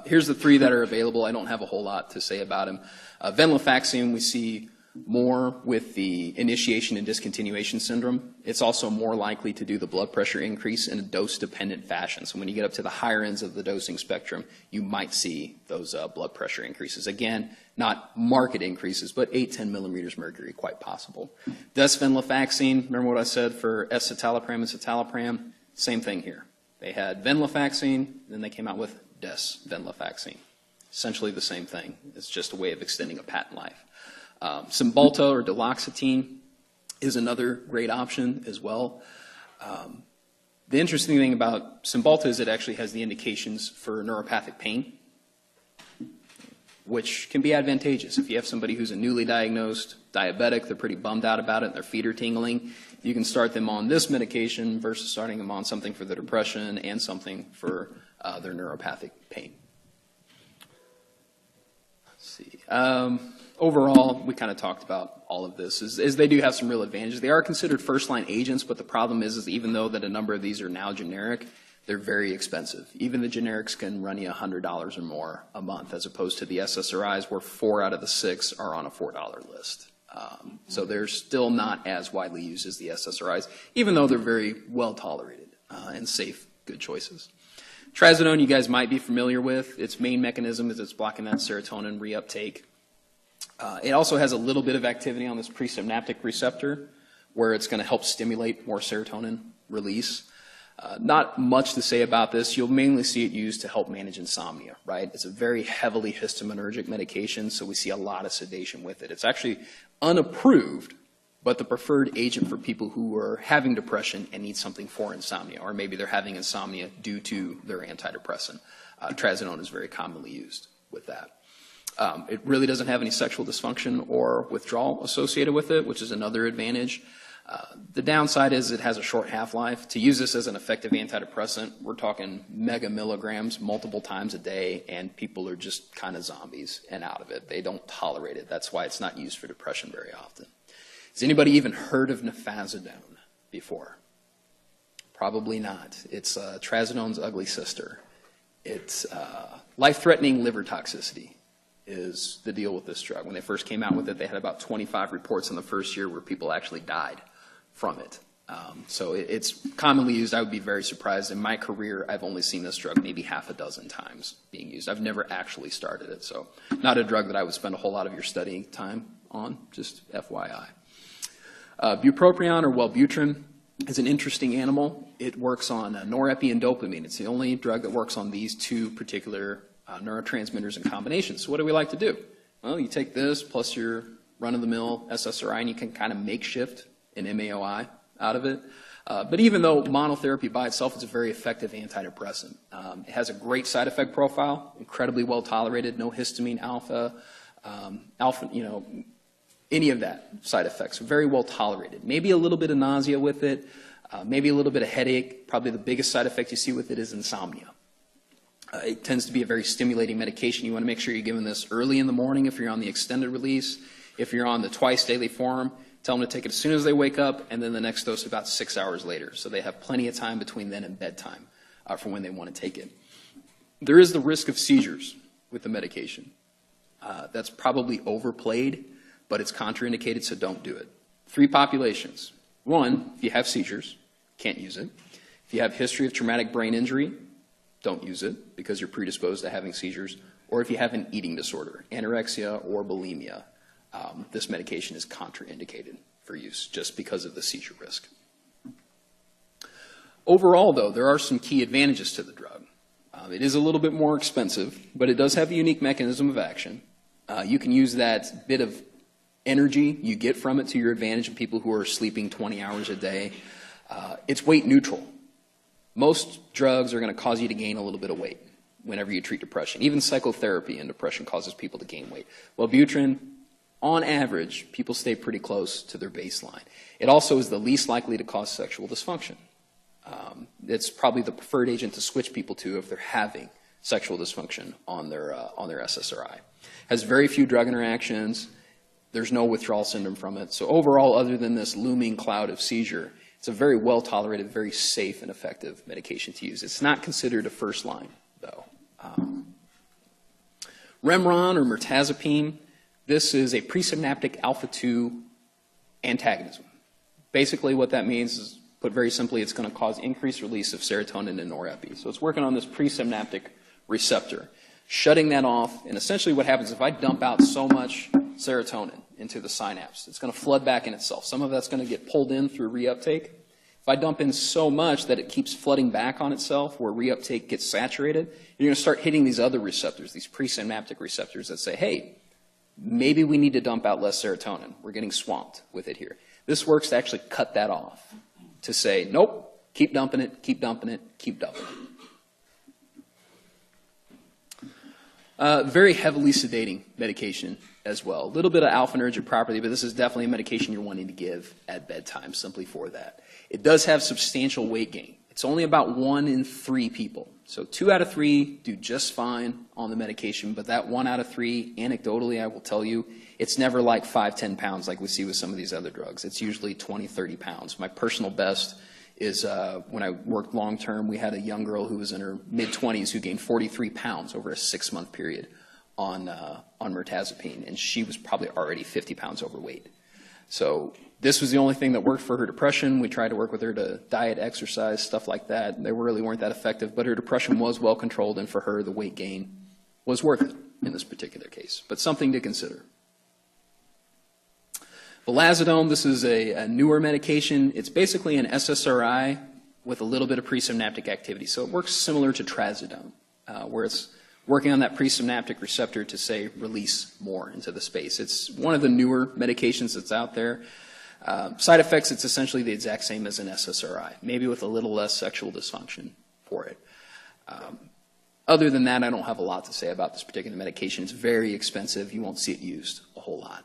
Here's the three that are available. I don't have a whole lot to say about them. Venlafaxine, we see more with the initiation and discontinuation syndrome. It's also more likely to do the blood pressure increase in a dose-dependent fashion. So when you get up to the higher ends of the dosing spectrum, you might see those blood pressure increases. Again, not marked increases, but 8-10 millimeters mercury, quite possible. Desvenlafaxine, remember what I said for escitalopram and citalopram? Same thing here. They had venlafaxine, then they came out with desvenlafaxine. Essentially the same thing. It's just a way of extending a patent life. Cymbalta or duloxetine is another great option as well. The interesting thing about Cymbalta is it actually has the indications for neuropathic pain, which can be advantageous. If you have somebody who's a newly diagnosed diabetic, they're pretty bummed out about it, and their feet are tingling, you can start them on this medication versus starting them on something for their depression and something for their neuropathic pain. Let's see. Overall, we kind of talked about all of this, is they do have some real advantages. They are considered first-line agents, but the problem is even though that a number of these are now generic, they're very expensive. Even the generics can run you $100 or more a month, as opposed to the SSRIs, where 4 out of the 6 are on a $4 list. So they're still not as widely used as the SSRIs, even though they're very well tolerated and safe, good choices. Trazodone, you guys might be familiar with. Its main mechanism is it's blocking that serotonin reuptake. It also has a little bit of activity on this presynaptic receptor, where it's going to help stimulate more serotonin release. Not much to say about this. You'll mainly see it used to help manage insomnia, right? It's a very heavily histaminergic medication, so we see a lot of sedation with it. It's actually unapproved, but the preferred agent for people who are having depression and need something for insomnia, or maybe they're having insomnia due to their antidepressant. Trazodone is very commonly used with that. It really doesn't have any sexual dysfunction or withdrawal associated with it, which is another advantage. The downside is it has a short half-life. To use this as an effective antidepressant, we're talking mega milligrams multiple times a day, and people are just kind of zombies and out of it. They don't tolerate it. That's why it's not used for depression very often. Has anybody even heard of Trazodone before? Probably not. It's Trazodone's ugly sister. It's life-threatening liver toxicity is the deal with this drug. When they first came out with it, they had about 25 reports in the first year where people actually died from it. So it's commonly used. I would be very surprised. In my career, I've only seen this drug maybe half a dozen times being used. I've never actually started it, so not a drug that I would spend a whole lot of your studying time on, just FYI. Bupropion, or Wellbutrin, is an interesting animal. It works on norepinephrine and dopamine. It's the only drug that works on these two particular neurotransmitters in combination. So what do we like to do? Well, you take this plus your run-of-the-mill SSRI, and you can kind of makeshift an MAOI out of it. But even though monotherapy by itself is a very effective antidepressant, it has a great side effect profile, incredibly well tolerated, no histamine alpha, any of that side effects, very well tolerated. Maybe a little bit of nausea with it, maybe a little bit of headache. Probably the biggest side effect you see with it is insomnia. It tends to be a very stimulating medication. You want to make sure you're giving this early in the morning if you're on the extended release. If you're on the twice daily form, tell them to take it as soon as they wake up, and then the next dose about 6 hours later. So they have plenty of time between then and bedtime for when they want to take it. There is the risk of seizures with the medication. That's probably overplayed, but it's contraindicated, so don't do it. 3 populations. 1, if you have seizures, can't use it. If you have history of traumatic brain injury, don't use it because you're predisposed to having seizures. Or if you have an eating disorder, anorexia or bulimia, this medication is contraindicated for use just because of the seizure risk. Overall, though, there are some key advantages to the drug. It is a little bit more expensive, but it does have a unique mechanism of action. You can use that bit of energy you get from it to your advantage in people who are sleeping 20 hours a day. It's weight neutral. Most drugs are going to cause you to gain a little bit of weight whenever you treat depression. Even psychotherapy in depression causes people to gain weight. Wellbutrin, on average, people stay pretty close to their baseline. It also is the least likely to cause sexual dysfunction. It's probably the preferred agent to switch people to if they're having sexual dysfunction on their SSRI. Has very few drug interactions. There's no withdrawal syndrome from it. So overall, other than this looming cloud of seizure, it's a very well-tolerated, very safe and effective medication to use. It's not considered a first line, though. Remeron or Mirtazapine, this is a presynaptic alpha-2 antagonism. Basically what that means is, put very simply, it's going to cause increased release of serotonin and norepi. So it's working on this presynaptic receptor, shutting that off, and essentially what happens if I dump out so much serotonin into the synapse, it's going to flood back in itself. Some of that's going to get pulled in through reuptake. If I dump in so much that it keeps flooding back on itself where reuptake gets saturated, you're going to start hitting these other receptors, these presynaptic receptors that say, hey, maybe we need to dump out less serotonin. We're getting swamped with it here. This works to actually cut that off, to say, nope, keep dumping it, keep dumping it, keep dumping it. Very heavily sedating medication as well. A little bit of alpha-nergic property, but this is definitely a medication you're wanting to give at bedtime simply for that. It does have substantial weight gain. It's only about 1 in 3 people. So 2 out of 3 do just fine on the medication, but that 1 out of 3, anecdotally, I will tell you, it's never like 5, 10 pounds like we see with some of these other drugs. It's usually 20, 30 pounds. My personal best is when I worked long-term, we had a young girl who was in her mid-20s who gained 43 pounds over a 6-month period on Mirtazapine, and she was probably already 50 pounds overweight. So this was the only thing that worked for her depression. We tried to work with her to diet, exercise, stuff like that. They really weren't that effective, but her depression was well controlled, and for her, the weight gain was worth it in this particular case, but something to consider. Trazodone, this is a newer medication. It's basically an SSRI with a little bit of presynaptic activity. So it works similar to Trazodone, where it's working on that presynaptic receptor to, say, release more into the space. It's one of the newer medications that's out there. Side effects, it's essentially the exact same as an SSRI, maybe with a little less sexual dysfunction for it. Other than that, I don't have a lot to say about this particular medication. It's very expensive. You won't see it used a whole lot.